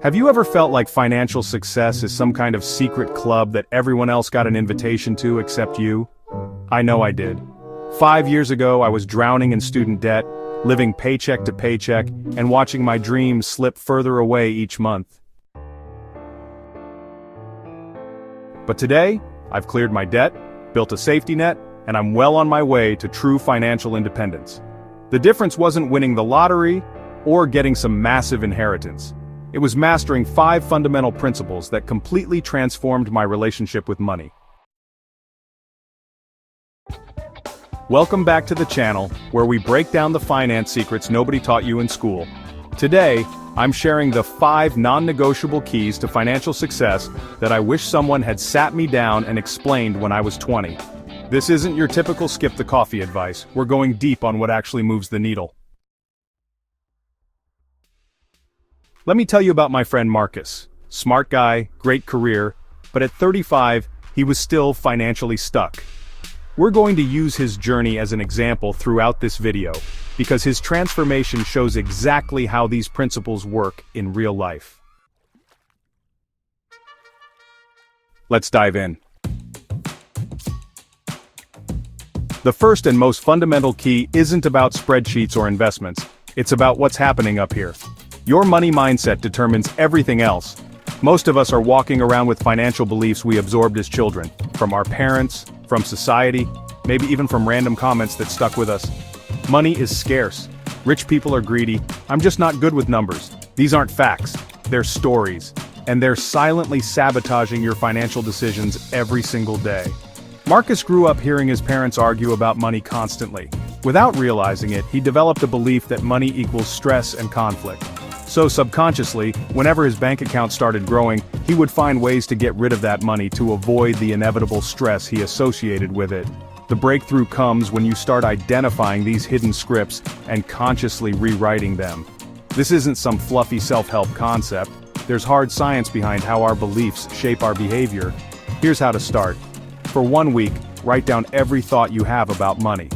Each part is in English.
Have you ever felt like financial success is some kind of secret club that everyone else got an invitation to except you? I know I did. 5 years ago, I was drowning in student debt, living paycheck to paycheck, and watching my dreams slip further away each month. But today, I've cleared my debt, built a safety net, and I'm well on my way to true financial independence. The difference wasn't winning the lottery or getting some massive inheritance. It was mastering 5 fundamental principles that completely transformed my relationship with money. Welcome back to the channel, where we break down the finance secrets nobody taught you in school. Today, I'm sharing the 5 non-negotiable keys to financial success that I wish someone had sat me down and explained when I was 20. This isn't your typical skip the coffee advice. We're going deep on what actually moves the needle. Let me tell you about my friend Marcus. Smart guy, great career, but at 35, he was still financially stuck. We're going to use his journey as an example throughout this video, because his transformation shows exactly how these principles work in real life. Let's dive in. The first and most fundamental key isn't about spreadsheets or investments, it's about what's happening up here. Your money mindset determines everything else. Most of us are walking around with financial beliefs we absorbed as children, from our parents, from society, maybe even from random comments that stuck with us. Money is scarce. Rich people are greedy. I'm just not good with numbers. These aren't facts. They're stories. And they're silently sabotaging your financial decisions every single day. Marcus grew up hearing his parents argue about money constantly. Without realizing it, he developed a belief that money equals stress and conflict. So subconsciously, whenever his bank account started growing, he would find ways to get rid of that money to avoid the inevitable stress he associated with it. The breakthrough comes when you start identifying these hidden scripts and consciously rewriting them. This isn't some fluffy self-help concept. There's hard science behind how our beliefs shape our behavior. Here's how to start. For 1 week, write down every thought you have about money.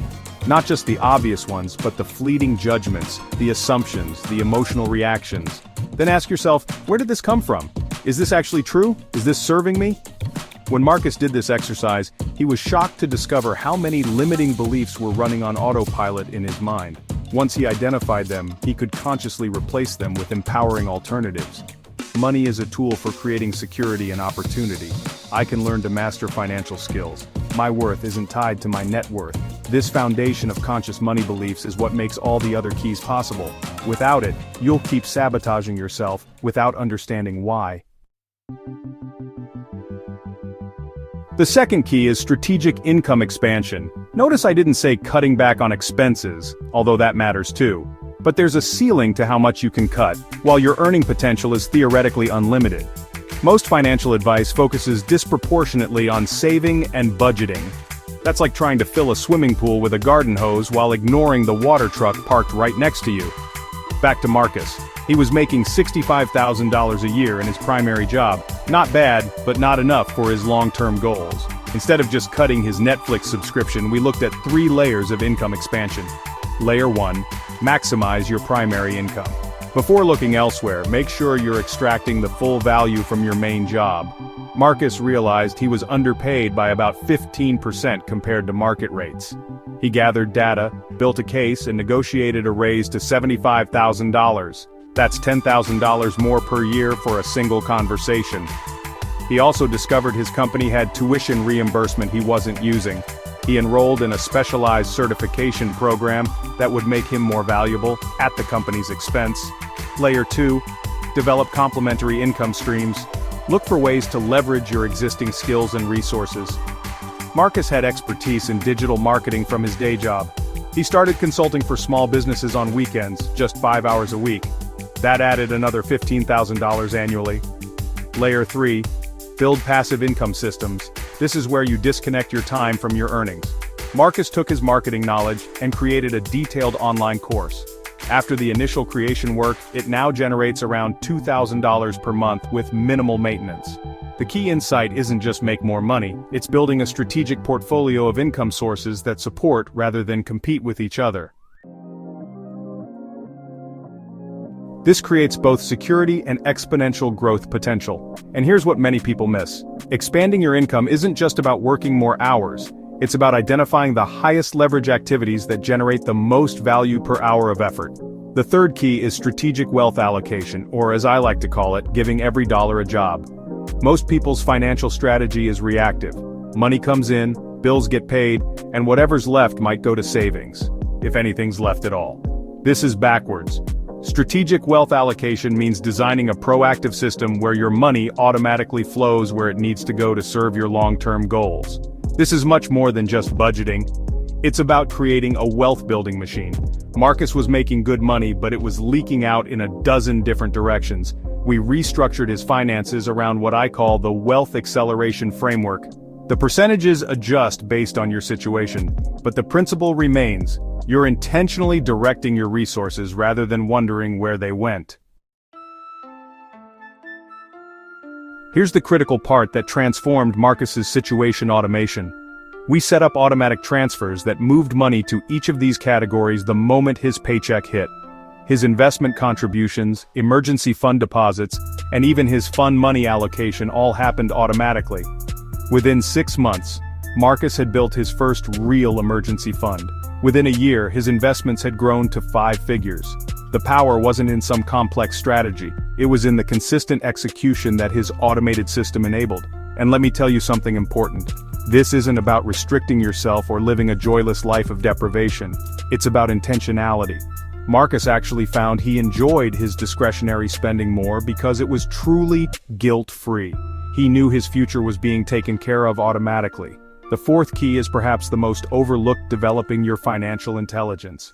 Not just the obvious ones, but the fleeting judgments, the assumptions, the emotional reactions. Then ask yourself, where did this come from? Is this actually true? Is this serving me? When Marcus did this exercise, he was shocked to discover how many limiting beliefs were running on autopilot in his mind. Once he identified them, he could consciously replace them with empowering alternatives. Money is a tool for creating security and opportunity. I can learn to master financial skills. My worth isn't tied to my net worth. This foundation of conscious money beliefs is what makes all the other keys possible. Without it, you'll keep sabotaging yourself without understanding why. The second key is strategic income expansion. Notice I didn't say cutting back on expenses, although that matters too. But there's a ceiling to how much you can cut, while your earning potential is theoretically unlimited. Most financial advice focuses disproportionately on saving and budgeting. That's like trying to fill a swimming pool with a garden hose while ignoring the water truck parked right next to you. Back to Marcus. He was making $65,000 a year in his primary job. Not bad, but not enough for his long-term goals. Instead of just cutting his Netflix subscription, we looked at 3 layers of income expansion. Layer 1, maximize your primary income. Before looking elsewhere, make sure you're extracting the full value from your main job. Marcus realized he was underpaid by about 15% compared to market rates. He gathered data, built a case, and negotiated a raise to $75,000. That's $10,000 more per year for a single conversation. He also discovered his company had tuition reimbursement he wasn't using. He enrolled in a specialized certification program that would make him more valuable at the company's expense. Layer 2, develop complementary income streams. Look for ways to leverage your existing skills and resources. Marcus had expertise in digital marketing from his day job. He started consulting for small businesses on weekends, just 5 hours a week. That added another $15,000 annually. Layer 3, build passive income systems. This is where you disconnect your time from your earnings. Marcus took his marketing knowledge and created a detailed online course. After the initial creation work, it now generates around $2,000 per month with minimal maintenance. The key insight isn't just make more money, it's building a strategic portfolio of income sources that support rather than compete with each other. This creates both security and exponential growth potential. And here's what many people miss. Expanding your income isn't just about working more hours. It's about identifying the highest leverage activities that generate the most value per hour of effort. The third key is strategic wealth allocation, or as I like to call it, giving every dollar a job. Most people's financial strategy is reactive. Money comes in, bills get paid, and whatever's left might go to savings, if anything's left at all. This is backwards. Strategic wealth allocation means designing a proactive system where your money automatically flows where it needs to go to serve your long-term goals. This is much more than just budgeting. It's about creating a wealth-building machine. Marcus was making good money, but it was leaking out in a dozen different directions. We restructured his finances around what I call the wealth acceleration framework. The percentages adjust based on your situation, but the principle remains. You're intentionally directing your resources rather than wondering where they went. Here's the critical part that transformed Marcus's situation: automation. We set up automatic transfers that moved money to each of these categories the moment his paycheck hit. His investment contributions, emergency fund deposits, and even his fund money allocation all happened automatically. Within 6 months, Marcus had built his first real emergency fund. Within a year, his investments had grown to 5 figures. The power wasn't in some complex strategy. It was in the consistent execution that his automated system enabled. And let me tell you something important. This isn't about restricting yourself or living a joyless life of deprivation. It's about intentionality. Marcus actually found he enjoyed his discretionary spending more because it was truly guilt-free. He knew his future was being taken care of automatically. The fourth key is perhaps the most overlooked: developing your financial intelligence.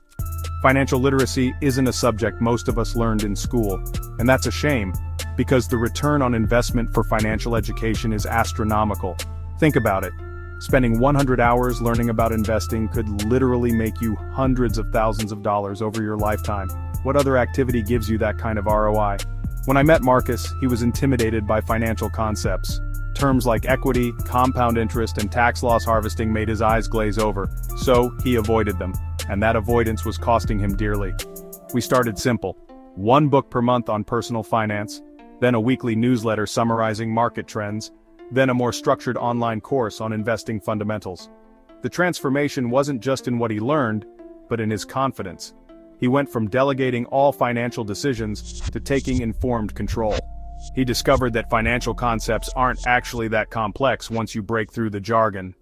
Financial literacy isn't a subject most of us learned in school, and that's a shame, because the return on investment for financial education is astronomical. Think about it. Spending 100 hours learning about investing could literally make you hundreds of thousands of dollars over your lifetime. What other activity gives you that kind of ROI? When I met Marcus, he was intimidated by financial concepts. Terms like equity, compound interest, and tax loss harvesting made his eyes glaze over, so he avoided them, and that avoidance was costing him dearly. We started simple. 1 book per month on personal finance, then a weekly newsletter summarizing market trends, then a more structured online course on investing fundamentals. The transformation wasn't just in what he learned, but in his confidence. He went from delegating all financial decisions to taking informed control. He discovered that financial concepts aren't actually that complex once you break through the jargon.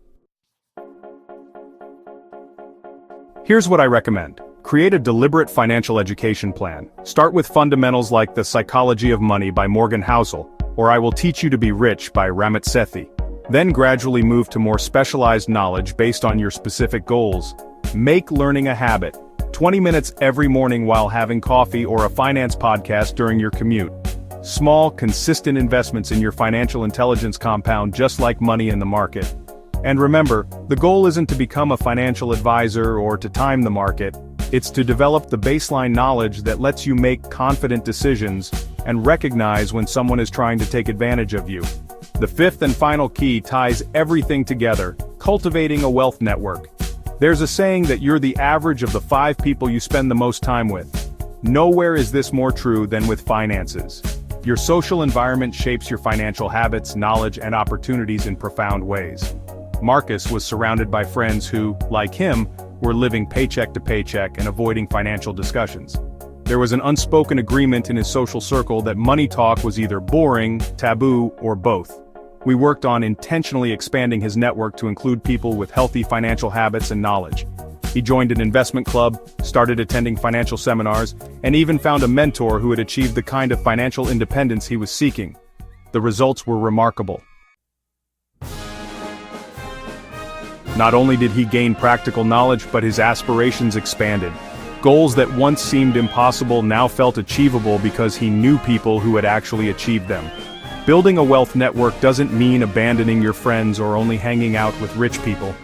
Here's what I recommend. Create a deliberate financial education plan. Start with fundamentals like The Psychology of Money by Housel, or I Will Teach You to Be Rich by Ramit Sethi. Then gradually move to more specialized knowledge based on your specific goals. Make learning a habit. 20 minutes every morning while having coffee, or a finance podcast during your commute. Small, consistent investments in your financial intelligence compound just like money in the market. And remember, the goal isn't to become a financial advisor or to time the market. It's to develop the baseline knowledge that lets you make confident decisions and recognize when someone is trying to take advantage of you. The fifth and final key ties everything together: cultivating a wealth network. There's a saying that you're the average of the 5 people you spend the most time with. Nowhere is this more true than with finances. Your social environment shapes your financial habits, knowledge, and opportunities in profound ways. Marcus was surrounded by friends who, like him, were living paycheck to paycheck and avoiding financial discussions. There was an unspoken agreement in his social circle that money talk was either boring, taboo, or both. We worked on intentionally expanding his network to include people with healthy financial habits and knowledge. He joined an investment club, started attending financial seminars, and even found a mentor who had achieved the kind of financial independence he was seeking. The results were remarkable. Not only did he gain practical knowledge, but his aspirations expanded. Goals that once seemed impossible now felt achievable because he knew people who had actually achieved them. Building a wealth network doesn't mean abandoning your friends or only hanging out with rich people.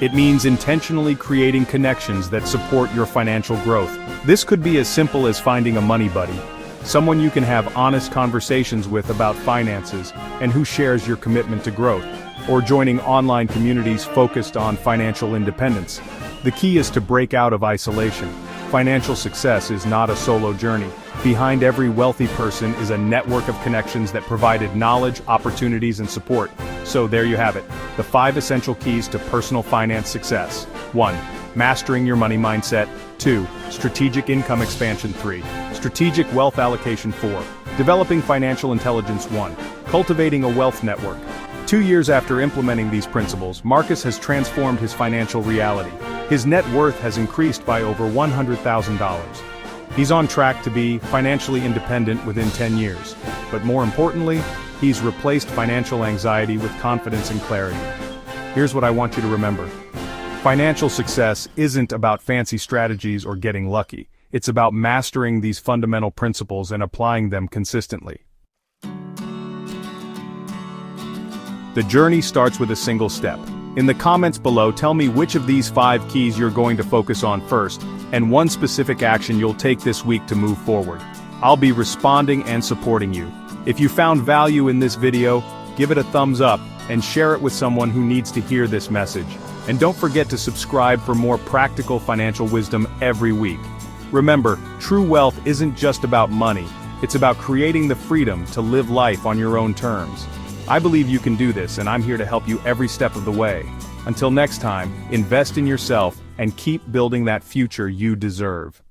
It means intentionally creating connections that support your financial growth. This could be as simple as finding a money buddy, someone you can have honest conversations with about finances and who shares your commitment to growth, or joining online communities focused on financial independence. The key is to break out of isolation. Financial success is not a solo journey. behind every wealthy person is a network of connections that provided knowledge, opportunities, and support. So there you have it, the 5 essential keys to personal finance success. 1. Mastering your money mindset. 2. Strategic income expansion. 3. Strategic wealth allocation. 4. Developing financial intelligence. 1. Cultivating a wealth network. 2 years after implementing these principles, Marcus has transformed his financial reality. His net worth has increased by over $100,000. He's on track to be financially independent within 10 years. But more importantly, he's replaced financial anxiety with confidence and clarity. Here's what I want you to remember. Financial success isn't about fancy strategies or getting lucky. It's about mastering these fundamental principles and applying them consistently. The journey starts with a single step. In the comments below, tell me which of these 5 keys you're going to focus on first, and one specific action you'll take this week to move forward. I'll be responding and supporting you. If you found value in this video, give it a thumbs up, and share it with someone who needs to hear this message. And don't forget to subscribe for more practical financial wisdom every week. Remember, true wealth isn't just about money, it's about creating the freedom to live life on your own terms. I believe you can do this, and I'm here to help you every step of the way. Until next time, invest in yourself and keep building that future you deserve.